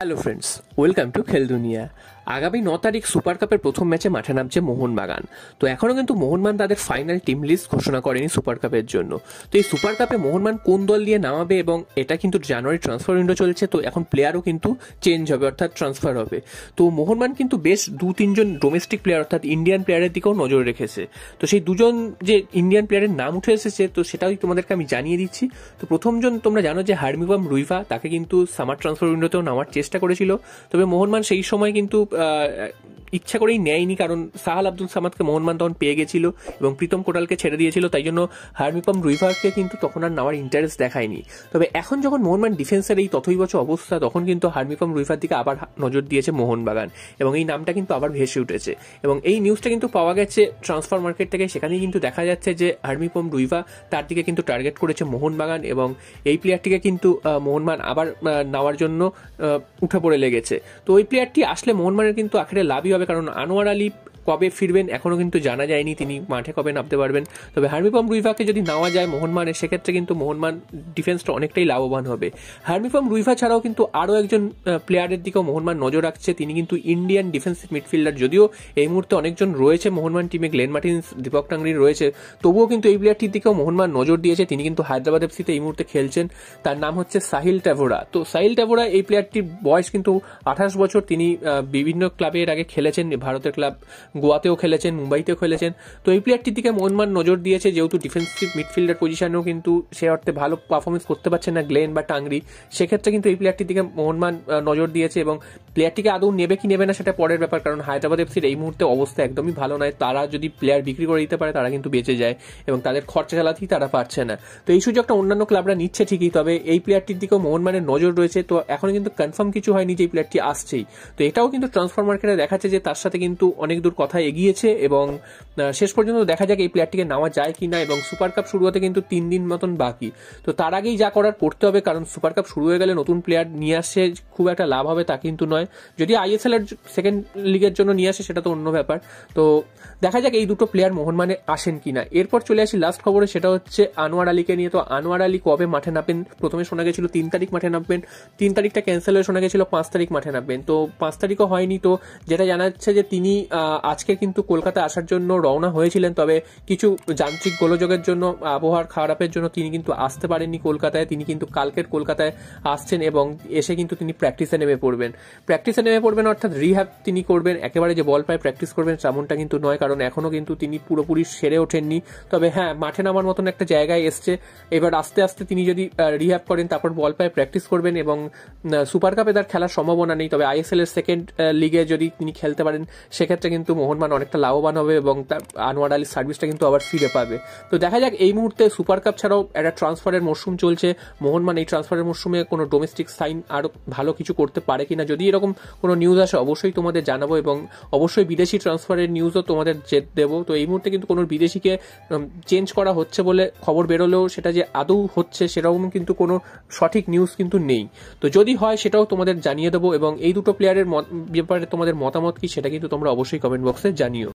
Hello friends, welcome to খেল দুনিয়া। আগামী 9 তারিখ সুপার কাপের প্রথম ম্যাচে মাঠে নামছে মোহনবাগান। তো এখনও কিন্তু মোহনবাগান তাদের ফাইনাল টিম লিস্ট ঘোষণা করেনি সুপার কাপের জন্য। তো এই সুপার কাপে মোহনবাগান কোন দল দিয়ে নামাবে, এবং এটা কিন্তু জানুয়ারি ট্রান্সফার উইন্ডো চলছে, তো এখন প্লেয়ারও কিন্তু চেঞ্জ হবে, অর্থাৎ ট্রান্সফার হবে। তো মোহনবাগান কিন্তু বেশ 2-3 জন ডোমেস্টিক প্লেয়ার অর্থাৎ ইন্ডিয়ান প্লেয়ারের দিকেও নজর রেখেছে। তো সেই দুজন যে ইন্ডিয়ান প্লেয়ারের নাম উঠে এসেছে, তো সেটাই তোমাদেরকে আমি জানিয়ে দিচ্ছি। তো প্রথমজন তোমরা জানো যে হার্মিকম রুইভা, তাকে কিন্তু সামার ট্রান্সফার উইন্ডোতেও নামার চেষ্টা করেছিল, তবে মোহনবাগান সেই সময় কিন্তু ইচ্ছা করেই নেয়নি, কারণ সাহাল আব্দুল সামাদকে মোহনবাগান তখন পেয়ে গেছিল এবং প্রীতম কোটালকে ছেড়ে দিয়েছিল, তাই জন্য হার্মিকম রুইভাকে কিন্তু তখন আর নেওয়ার ইন্টারেস্ট দেখায়নি। তবে এখন যখন মোহনবাগান ডিফেন্সের এই তথৈবচ অবস্থা, তখন কিন্তু হার্মিকম রুইভার দিকে আবার নজর দিয়েছে মোহনবাগান, এবং এই নামটা কিন্তু আবার ভেসে উঠেছে। এবং এই নিউজটা কিন্তু পাওয়া গেছে ট্রান্সফার মার্কেট থেকে, সেখানেই কিন্তু দেখা যাচ্ছে যে হার্মিকম রুইভা, তার দিকে কিন্তু টার্গেট করেছে মোহনবাগান, এবং এই প্লেয়ারটিকে কিন্তু মোহনবাগান আবার নেওয়ার জন্য উঠে পড়ে লেগেছে। তো ওই প্লেয়ারটি আসলে মোহনবাগানের কিন্তু আখেরে লাভই হবে, কারণ আনোয়ার আলী কবে ফিরবেন এখনও কিন্তু জানা যায়নি, তিনি মাঠে কবে নামতে পারবেন। তবে হার্মিকম রুইভাকে যদি নেওয়া যায় মোহনবাগানের, সেক্ষেত্রে কিন্তু মোহনবাগান ডিফেন্সটা অনেকটাই লাভবান হবে। হার্মিকম রুইভা ছাড়াও কিন্তু আরও একজন প্লেয়ারের দিকেও মোহনবাগান নজর রাখছে, তিনি কিন্তু ইন্ডিয়ান ডিফেন্সিভ মিডফিল্ডার। যদিও এই মুহূর্তে অনেকজন রয়েছে মোহনবাগান টিমে, গ্লেন মার্টিন্স, দীপক টাংরি রয়েছে, তবুও কিন্তু এই প্লেয়ারটির দিকেও মোহনবাগান নজর দিয়েছে। তিনি কিন্তু হায়দ্রাবাদ এফসিতে এই মুহূর্তে খেলছেন, তার নাম হচ্ছে সাহিল ট্যাভোরা। তো সাহিল ট্যাভোরা, এই প্লেয়ারটির বয়স কিন্তু 28 বছর। তিনি বিভিন্ন ক্লাবে এর আগে খেলেছেন, ভারতের ক্লাব গোয়াতেও খেলেছেন, মুম্বাইতেও খেলেছেন। তো এই প্লেয়ারটির দিকে মোহনবাগান নজর দিয়েছে, যেহেতু ডিফেন্সিভ মিডফিল্ডার পজিশনেও কিন্তু সে অর্থে ভালো পারফরমেন্স করতে পারছে না গ্লেন বা টাংরি, সেক্ষেত্রে কিন্তু এই প্লেয়ারটির দিকে মোহনবাগান নজর দিয়েছে। এবং প্লেয়ারটিকে আদৌ নেবে কি নেবে না সেটা পরের ব্যাপার, কারণ হায়দ্রাবাদ এফসির এই মুহূর্তে অবস্থা একদমই ভালো নয়। তারা যদি প্লেয়ার বিক্রি করে দিতে পারে, তারা কিন্তু বেঁচে যায়, এবং তাদের খরচা চালাতেই তারা পারছে না। তো এই সুযোগটা অন্যান্য ক্লাবরা নিচ্ছে ঠিকই, তবে এই প্লেয়ারটির দিকেও মোহনবাগানের নজর রয়েছে। তো এখন কিন্তু কনফার্ম কিছু হয়নি যে এই প্লেয়ারটি আসছেই। তো এটাও কিন্তু ট্রান্সফার মার্কেটে দেখাচ্ছে যে তার সাথে কিন্তু অনেক দূর কথা এগিয়েছে, এবং শেষ পর্যন্ত দেখা যাক এই প্লেয়ারটিকে নেওয়া যায় কিনা। এবং সুপার কাপ শুরু হতে কিন্তু 3 দিন মতন বাকি, তো তার আগেই যা করার করতে হবে, কারণ সুপার কাপ শুরু হয়ে গেলে নতুন প্লেয়ার নিয়ে আসে খুব একটা লাভ হবে তা কিন্তু নয়। যদি আইএসএল এর সেকেন্ড লিগের জন্য নিয়ে আসে সেটা তো অন্য ব্যাপার। তো দেখা যাক এই দুটো প্লেয়ার মোহনবাগানে আসেন কিনা। এরপর চলে আসি লাস্ট খবরে, সেটা হচ্ছে আনোয়ার আলীকে নিয়ে। তো আনোয়ার আলী কবে মাঠে নামবেন, প্রথমে শোনা গেছিল 3 তারিখ মাঠে নামবেন, 3 তারিখটা ক্যান্সেল হয়ে শোনা গেছিল 5 তারিখ মাঠে নামবেন। তো 5 তারিখও হয়নি। তো যেটা জানা যাচ্ছে যে তিনি আজকে কিন্তু কলকাতা আসার জন্য রওনা হয়েছিলেন, তবে কিছু যান্ত্রিক গোলযোগের জন্য, আবহাওয়ার খারাপের জন্য তিনি কিন্তু আসতে পারেননি কলকাতায়। তিনি কিন্তু কালকের কলকাতায় আসছেন, এবং এসে কিন্তু তিনি প্র্যাকটিসে নেমে পড়বেন অর্থাৎ রিহ্যাব তিনি করবেন। একেবারে যে বল পায়ে প্র্যাকটিস করবেন তেমনটা কিন্তু নয়, কারণ এখনো কিন্তু তিনি পুরোপুরি সেরে ওঠেননি। তবে হ্যাঁ, মাঠে নামার মতন একটা জায়গায় এসছে। এবার আস্তে আস্তে তিনি যদি রিহ্যাব করেন, তারপর বল পায়ে প্র্যাকটিস করবেন, এবং সুপার কাপে তার খেলার সম্ভাবনা নেই। তবে আইএসএল এর সেকেন্ড লিগে যদি তিনি খেলতে পারেন, সেক্ষেত্রে কিন্তু মোহনবাগান অনেকটা লাভবান হবে, এবং তার আনোয়ার আলীর সার্ভিসটা কিন্তু আবার ফিরে পাবে। তো দেখা যাক, এই মুহূর্তে সুপার কাপ ছাড়াও একটা ট্রান্সফারের মরশুম চলছে। মোহনবাগান এই ট্রান্সফারের মরশুমে কোনো ডোমেস্টিক সাইন আরো ভালো কিছু করতে পারে কিনা, যদি এরকম কোনো নিউজ আসে অবশ্যই তোমাদের জানাবো, এবং অবশ্যই বিদেশি ট্রান্সফারের নিউজও তোমাদের দেবো। তো এই মুহূর্তে কিন্তু কোনো বিদেশিকে চেঞ্জ করা হচ্ছে বলে খবর বেরোলেও সেটা যে আদৌ হচ্ছে সেরকম কিন্তু কোনো সঠিক নিউজ কিন্তু নেই। তো যদি হয় সেটাও তোমাদের জানিয়ে দেবো, এবং এই দুটো প্লেয়ারের ব্যাপারে তোমাদের মতামত কি সেটা কিন্তু তোমরা অবশ্যই কমেন্ট বক্সে জানিও।